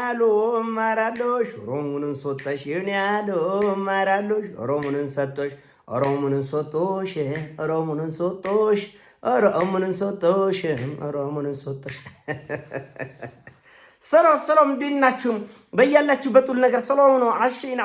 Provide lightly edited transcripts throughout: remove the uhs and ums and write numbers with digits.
ያሉ ማራሎሽ ኦሮሞንን ሶጠሽ ይሁን ያሉ ማራሎሽ ኦሮሞንን ሰጦሽ ኦሮሞንን ሶጦሽ ኦሮሞንን ሶጦሽ ኦሮሞንን ሶጦሽ ኦሮሞንን ሶጦሽ ሰላም እንዴት ናችሁ? በያላችሁበት ሁሉ ነገር ሰላም ነው።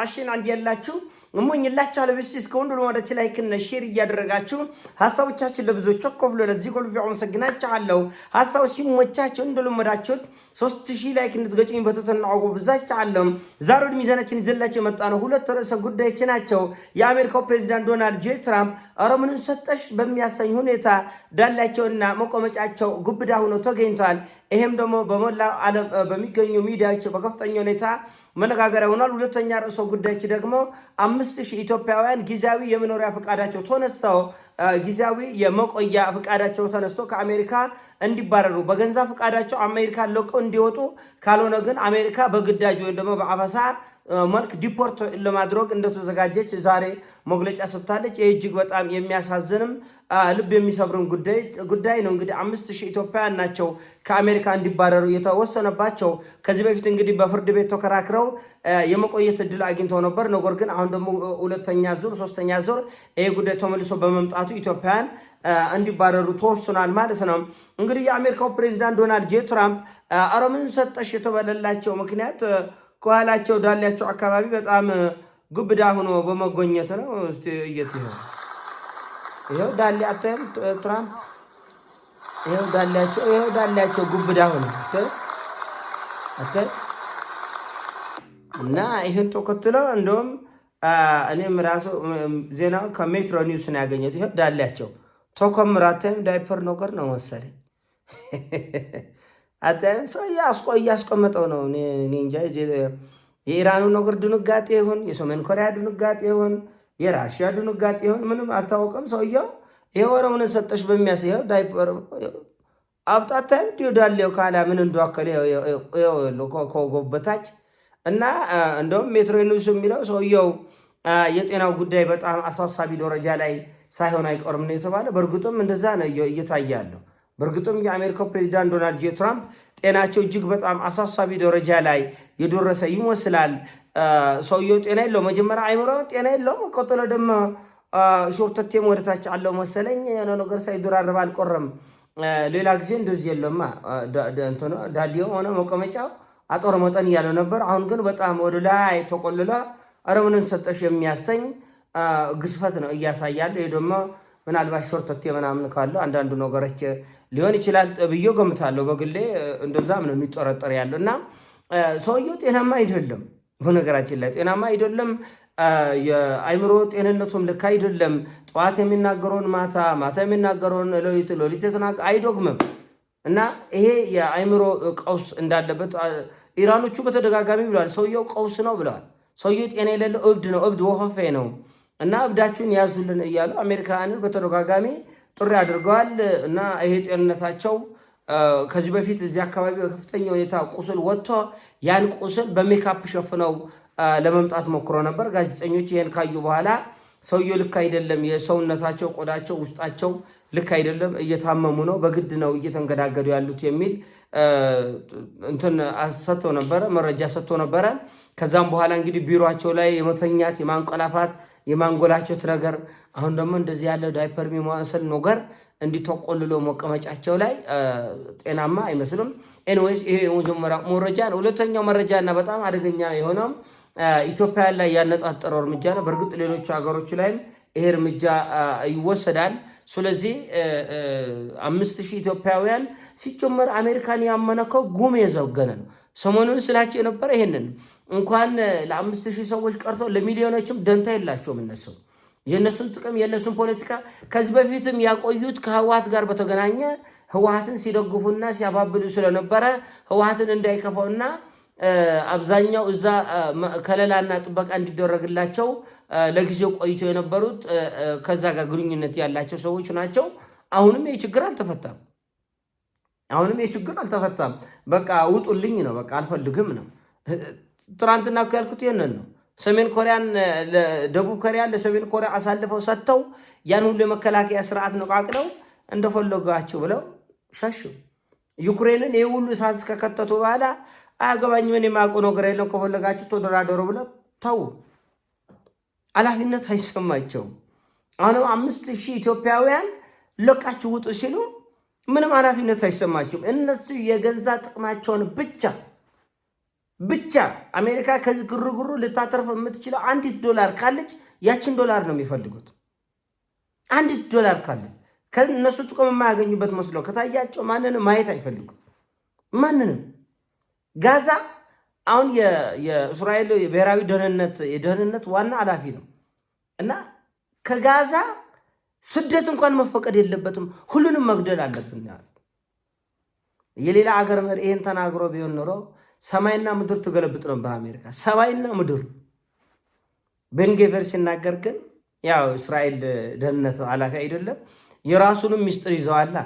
አሽን አንድ ያላችሁ እሞኝላችኋለሁ። እስኪ ሁሉ ወደች ላይክ እና ሼር እያደረጋችሁ ሐሳቦቻችን ለብዙዎች ኮፍሎ ለዚህ ኮልቪ አመሰግናችኋለሁ። ሐሳቡ ሲሞቻችሁ እንደለመዳችሁት 3000 ላይክ እንድትገጩኝ በተተና አጎብዛችኋለሁ። ዛሬ ወደ ሚዛናችን ይዘላችሁ የመጣ ነው ሁለት ርዕሰ ጉዳዮች ናቸው። የአሜሪካው ፕሬዝዳንት ዶናልድ ጄ ትራምፕ ኦሮሞንን ሰጠሽ በሚያሰኝ ሁኔታ ዳላቸውና መቆመጫቸው ጉብዳ ሆኖ ተገኝቷል። ይሄም ደግሞ በመላ ዓለም በሚገኙ ሚዲያዎች በከፍተኛ ሁኔታ መነጋገሪያ ሆኗል። ሁለተኛ ርዕሰ ጉዳዮች ደግሞ 5000 ኢትዮጵያውያን ጊዜያዊ የመኖሪያ ፈቃዳቸው ተነስተው ጊዜያዊ የመቆያ ፈቃዳቸው ተነስተው ከአሜሪካ እንዲባረሩ በገንዛ ፈቃዳቸው አሜሪካ ለቀው እንዲወጡ ካልሆነ ግን አሜሪካ በግዳጅ ወይም ደግሞ በአፈሳ መልክ ዲፖርት ለማድረግ እንደተዘጋጀች ዛሬ መግለጫ ሰጥታለች። ይህ እጅግ በጣም የሚያሳዝንም ልብ የሚሰብርም ጉዳይ ነው። እንግዲህ 5000 ኢትዮጵያውያን ናቸው ከአሜሪካ እንዲባረሩ የተወሰነባቸው። ከዚህ በፊት እንግዲህ በፍርድ ቤት ተከራክረው የመቆየት እድል አግኝተው ነበር። ነገር ግን አሁን ደግሞ ሁለተኛ ዙር ሶስተኛ ዙር ይሄ ጉዳይ ተመልሶ በመምጣቱ ኢትዮጵያውያን እንዲባረሩ ተወስኗል ማለት ነው። እንግዲህ የአሜሪካው ፕሬዝዳንት ዶናልድ ጄ ትራምፕ ኦሮሞንን ሰጠሽ የተባለላቸው ምክንያት ከኋላቸው ዳላቸው አካባቢ በጣም ጉብዳ ሆኖ በመጎኘት ነው። እስቲ ይሄው ዳሊ አተም ትራምፕ ይሄው ዳላቸው ጉብዳ ሆኖ እና ይሄን ተከትሎ እንደውም እኔም ራሱ ዜናው ከሜትሮ ኒውስ ነው ያገኘሁት። ይሄው ዳላቸው ተኮምራተም ዳይፐር ነገር ነው መሰለኝ አተም ሰው ያስቆመጠው ነው። እኔ እንጃ የኢራኑ ነገር ድንጋጤ ይሁን የሰሜን ኮሪያ ድንጋጤ ይሁን የራሽያ ድንጋጤ ይሁን ምንም አልታወቀም። ሰውየው ይሄ ኦሮሞንን ሰጠሽ በሚያስየው ዳይፐር አብጣታም ዲዳለው ካላ ምን እንደዋከለ ከጎበታች እና እንደውም ሜትሮ ኒውስ የሚለው ሰውየው የጤናው ጉዳይ በጣም አሳሳቢ ደረጃ ላይ ሳይሆን አይቀርም ነው የተባለ። በእርግጥም እንደዛ ነው እየታያለው። በእርግጥም የአሜሪካው ፕሬዝዳንት ዶናልድ ጄ ትራምፕ ጤናቸው እጅግ በጣም አሳሳቢ ደረጃ ላይ የደረሰ ይመስላል። ሰውየው ጤና የለው መጀመሪያ አይምሮ ጤና የለው ቀጥሎ ደግሞ ሾርተቴም ወደታች አለው መሰለኝ የሆነ ነገር ሳይደራረብ አልቆረም። ሌላ ጊዜ እንደዚህ የለማ ዳሊዮ ሆነ መቀመጫው አጦር መጠን እያለው ነበር። አሁን ግን በጣም ወደ ላይ ተቆልሎ ኦሮሞንን ሰጠሽ የሚያሰኝ ግዝፈት ነው እያሳያለ። ይሄ ደግሞ ምናልባት ሾርተቴ ምናምን ካለው አንዳንዱ ነገሮች ሊሆን ይችላል ብዬ ገምታለሁ። በግሌ እንደዛም ነው የሚጠረጠር ያለው እና ሰውየው ጤናማ አይደለም። በነገራችን ላይ ጤናማ አይደለም። የአይምሮ ጤንነቱም ልክ አይደለም። ጠዋት የሚናገረውን ማታ የሚናገረውን ሌሊት አይዶግምም እና ይሄ የአይምሮ ቀውስ እንዳለበት ኢራኖቹ በተደጋጋሚ ብለዋል። ሰውየው ቀውስ ነው ብለዋል። ሰውየው ጤና የሌለው እብድ ነው፣ እብድ ወፈፌ ነው እና እብዳችሁን ያዙልን እያሉ አሜሪካውያንን በተደጋጋሚ ጥሪ አድርገዋል። እና ይሄ ጤንነታቸው ከዚህ በፊት እዚህ አካባቢ በከፍተኛ ሁኔታ ቁስል ወጥቶ ያን ቁስል በሜካፕ ሸፍነው ለመምጣት ሞክሮ ነበር። ጋዜጠኞች ይሄን ካዩ በኋላ ሰውየው ልክ አይደለም፣ የሰውነታቸው ቆዳቸው ውስጣቸው ልክ አይደለም፣ እየታመሙ ነው፣ በግድ ነው እየተንገዳገዱ ያሉት የሚል መረጃ ሰጥቶ ነበረ። ከዛም በኋላ እንግዲህ ቢሮቸው ላይ የመተኛት የማንቀላፋት የማንጎላቸት ነገር አሁን ደግሞ እንደዚህ ያለ ዳይፐር የሚመስል ነገር እንዲተቆልሎ መቀመጫቸው ላይ ጤናማ አይመስልም። ኤኒዌይስ ይሄ የመጀመሪያ መረጃ ነው። ሁለተኛው መረጃ እና በጣም አደገኛ የሆነው ኢትዮጵያ ላይ ያነጣጠረው እርምጃ ነው። በእርግጥ ሌሎች ሀገሮች ላይም ይሄ እርምጃ ይወሰዳል። ስለዚህ 5000 ኢትዮጵያውያን ሲጨመር አሜሪካን ያመነከው ጉም የዘገነ ነው። ሰሞኑን ስላቸው የነበረ ይሄንን እንኳን ለ5000 ሰዎች ቀርቶ ለሚሊዮኖችም ደንታ የላቸውም። እነሱ የነሱን ጥቅም የነሱን ፖለቲካ ከዚህ በፊትም ያቆዩት ከህወሓት ጋር በተገናኘ ህወሓትን ሲደግፉና ሲያባብሉ ስለነበረ ህወሓትን እንዳይከፋውና አብዛኛው እዛ ከለላና ጥበቃ እንዲደረግላቸው ለጊዜው ቆይቶ የነበሩት ከዛ ጋር ግንኙነት ያላቸው ሰዎች ናቸው። አሁንም የችግር አልተፈታም። በቃ ውጡልኝ ነው፣ በቃ አልፈልግም ነው። ትናንትና እኮ ያልኩት ይሄንን ነው። ሰሜን ኮሪያን ደቡብ ኮሪያ ለሰሜን ኮሪያ አሳልፈው ሰጥተው ያን ሁሉ የመከላከያ ስርዓት ነቃቅለው እንደፈለጋቸው ብለው ሸሹ። ዩክሬንን ይሄ ሁሉ እሳት ከከተቱ በኋላ አያገባኝም እኔ የማውቀው ነገር የለም ከፈለጋችሁ ተደራደሩ ብለው ተው። ኃላፊነት አይሰማቸውም። አሁንም 5000 ኢትዮጵያውያን ለቃችሁ ውጡ ሲሉ ምንም ኃላፊነት አይሰማቸውም። እነሱ የገንዛ ጥቅማቸውን ብቻ አሜሪካ ከዚህ ግርግሩ ልታተርፍ የምትችለው $1 ካለች ያችን $1 ነው የሚፈልጉት። $1 ካለች ከእነሱ ጥቅም የማያገኙበት መስሎ ከታያቸው ማንንም ማየት አይፈልጉም። ማንንም ጋዛ አሁን የእስራኤል የብሔራዊ የደህንነት ዋና ኃላፊ ነው እና ከጋዛ ስደት እንኳን መፈቀድ የለበትም፣ ሁሉንም መግደል አለብን ያለ የሌላ አገር መሪ ይሄን ተናግሮ ቢሆን ኖሮ ሰማይና ምድር ትገለብጥ ነበር አሜሪካ። ሰማይና ምድር ቤን ጌቨር ሲናገር ግን ያው እስራኤል ደህንነት ኃላፊ አይደለም የራሱንም ሚስጥር ይዘዋላ።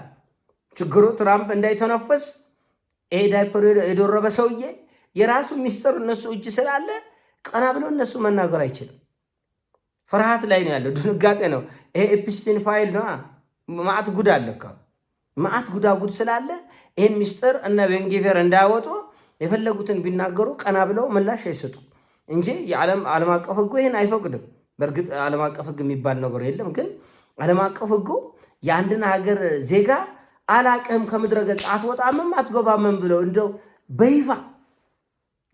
ችግሩ ትራምፕ እንዳይተነፈስ ይሄ ዳይፐር የደረበ ሰውዬ የራሱ ሚስጥር እነሱ እጅ ስላለ ቀና ብሎ እነሱ መናገር አይችልም። ፍርሃት ላይ ነው ያለው፣ ድንጋጤ ነው። ይሄ ኤፕስቲን ፋይል ነው። ማዕት ጉድ አለካ ማዕት ጉዳጉድ ስላለ ይሄን ሚስጥር እነ ቤን ጌቨር እንዳያወጡ የፈለጉትን ቢናገሩ ቀና ብለው ምላሽ አይሰጡ እንጂ ዓለም አቀፍ ሕጉ ይሄን አይፈቅድም። በእርግጥ ዓለም አቀፍ ሕግ የሚባል ነገር የለም። ግን ዓለም አቀፍ ሕጉ የአንድን ሀገር ዜጋ አላቅህም ከምድረ ገጽ አትወጣምም አትገባምም ብለው እንደው በይፋ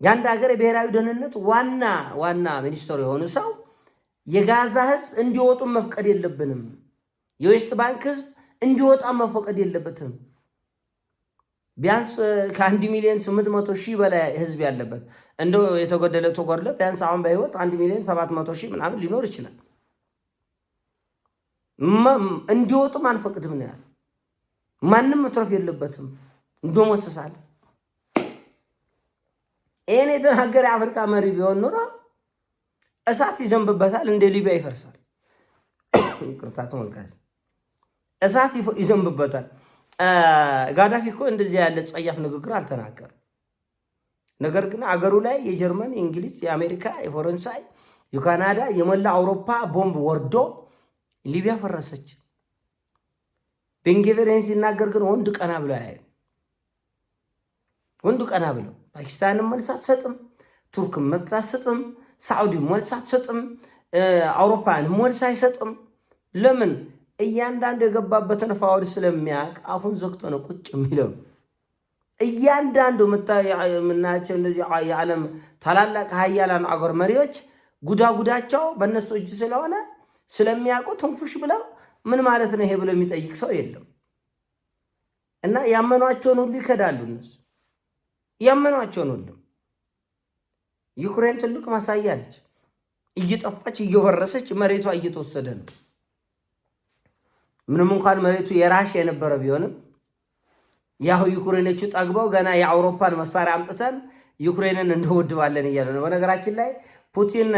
የአንድ ሀገር የብሔራዊ ደህንነት ዋና ሚኒስትር የሆኑ ሰው የጋዛ ህዝብ እንዲወጡ መፍቀድ የለብንም፣ የዌስት ባንክ ህዝብ እንዲወጣ መፈቀድ የለበትም። ቢያንስ ከ1,800,000 በላይ ህዝብ ያለበት እንደው የተጎደለ ተጎድለ ቢያንስ አሁን በህይወት 1,700,000 ምናምን ሊኖር ይችላል። እንዲወጡም አንፈቅድም ነው ያለ። ማንም መትረፍ የለበትም እንደመሰሳል። ይሄን የተናገረ የአፍሪካ መሪ ቢሆን ኖሮ እሳት ይዘንብበታል፣ እንደ ሊቢያ ይፈርሳል። ይቅርታ ተመልካች፣ እሳት ይዘንብበታል። ጋዳፊ እኮ እንደዚህ ያለ ጸያፍ ንግግር አልተናገርም። ነገር ግን አገሩ ላይ የጀርመን፣ የእንግሊዝ፣ የአሜሪካ፣ የፈረንሳይ፣ የካናዳ፣ የመላ አውሮፓ ቦምብ ወርዶ ሊቢያ ፈረሰች። ቤን ጌቨር ሲናገር ግን ወንድ ቀና ብሎ ያያል። ወንዱ ቀና ብሎ ፓኪስታንም መልስ አትሰጥም፣ ቱርክም መልስ አትሰጥም፣ ሳዑዲም መልስ አትሰጥም፣ አውሮፓንም መልስ አይሰጥም። ለምን? እያንዳንዱ የገባበትን ፋውል ስለሚያውቅ አፉን ዘግቶ ነው ቁጭ የሚለው። እያንዳንዱ የምናያቸው እንደዚህ የዓለም ታላላቅ ሀያላን አገር መሪዎች ጉዳቸው በእነሱ እጅ ስለሆነ ስለሚያውቁ ትንፉሽ ብለው ምን ማለት ነው ይሄ ብሎ የሚጠይቅ ሰው የለም። እና ያመኗቸውን ሁሉ ይከዳሉ። እነሱ ያመኗቸውን ሁሉ ዩክሬን ትልቅ ማሳያ ነች። እየጠፋች እየወረሰች መሬቷ እየተወሰደ ነው። ምንም እንኳን መሬቱ የራሽያ የነበረ ቢሆንም ያው ዩክሬኖቹ ጠግበው ገና የአውሮፓን መሳሪያ አምጥተን ዩክሬንን እንወድባለን እያሉ ነው። በነገራችን ላይ ፑቲን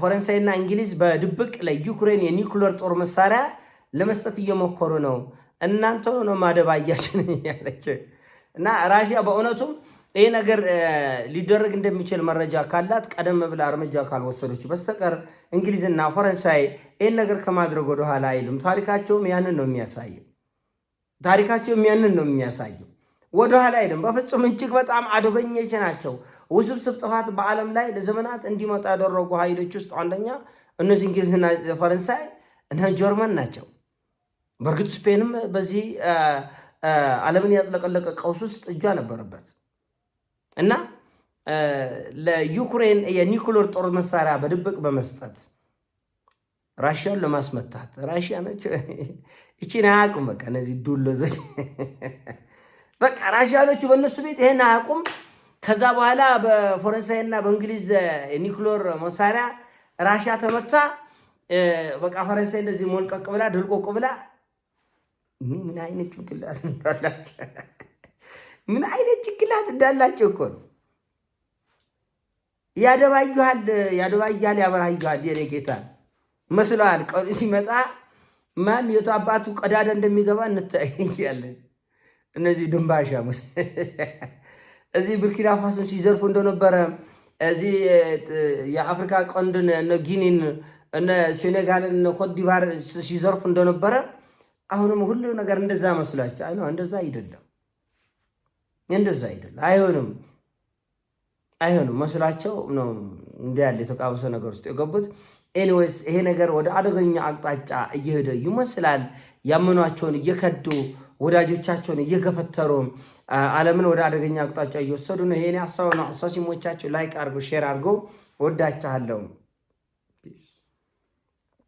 ፈረንሳይና እንግሊዝ በድብቅ ለዩክሬን የኒውክሌር ጦር መሳሪያ ለመስጠት እየሞከሩ ነው። እናንተ ነው ማደባያችን ያለች እና ራሽያ በእውነቱም ይሄ ነገር ሊደረግ እንደሚችል መረጃ ካላት ቀደም ብላ እርምጃ ካልወሰደች በስተቀር እንግሊዝና ፈረንሳይ ይሄን ነገር ከማድረግ ወደ ኋላ አይሉም። ታሪካቸውም ያንን ነው የሚያሳየው። ወደ ኋላ አይልም በፍጹም። እጅግ በጣም አደገኞች ናቸው። ውስብስብ ጥፋት በዓለም ላይ ለዘመናት እንዲመጣ ያደረጉ ኃይሎች ውስጥ አንደኛ እነዚህ እንግሊዝና ፈረንሳይ እና ጀርመን ናቸው። በእርግጥ ስፔንም በዚህ ዓለምን ያጥለቀለቀ ቀውስ ውስጥ እጇ ነበረበት እና ለዩክሬን የኒውክሌር ጦር መሳሪያ በድብቅ በመስጠት ራሽያን ለማስመታት ራሽያ ነች እቺን አያውቁም። በቃ እነዚህ ዱለዞች በቃ ራሽያኖቹ በእነሱ ቤት ይሄን አያውቁም። ከዛ በኋላ በፈረንሳይና በእንግሊዝ የኒውክሌር መሳሪያ ራሽያ ተመታ። በቃ ፈረንሳይ እንደዚህ ሞልቀቅ ብላ ድልቆቅ ብላ ምን አይነት ጭንቅላት እንዳላቸው እኮ ነው። ያደባዩሃል፣ ያበራዩሃል። የኔ ጌታ መስለዋል። ቀኑ ሲመጣ ማን የቱ አባቱ ቀዳዳ እንደሚገባ እንታያለን። እነዚህ ድንባሻ እዚህ ቡርኪና ፋሶን ሲዘርፉ እንደነበረ እዚህ የአፍሪካ ቀንድን እነ ጊኒን እነ ሴኔጋልን እነ ኮትዲቫር ሲዘርፉ እንደነበረ አሁንም ሁሉ ነገር እንደዛ መስሏቸው። አይ ነው እንደዛ አይደለም። እንደዛ አይደለም። አይሆንም መስላቸው ነው እንዲህ ያለ የተቃወሰ ነገር ውስጥ የገቡት። ኤኒዌይስ ይሄ ነገር ወደ አደገኛ አቅጣጫ እየሄደ ይመስላል። ያመኗቸውን እየከዱ ወዳጆቻቸውን እየገፈተሩ ዓለምን ወደ አደገኛ አቅጣጫ እየወሰዱ ነው። ይሄኔ ሀሳብ ነው። ሀሳብ ሲሞቻችሁ ላይክ አድርጎ ሼር አድርጎ ወዳቻለሁ።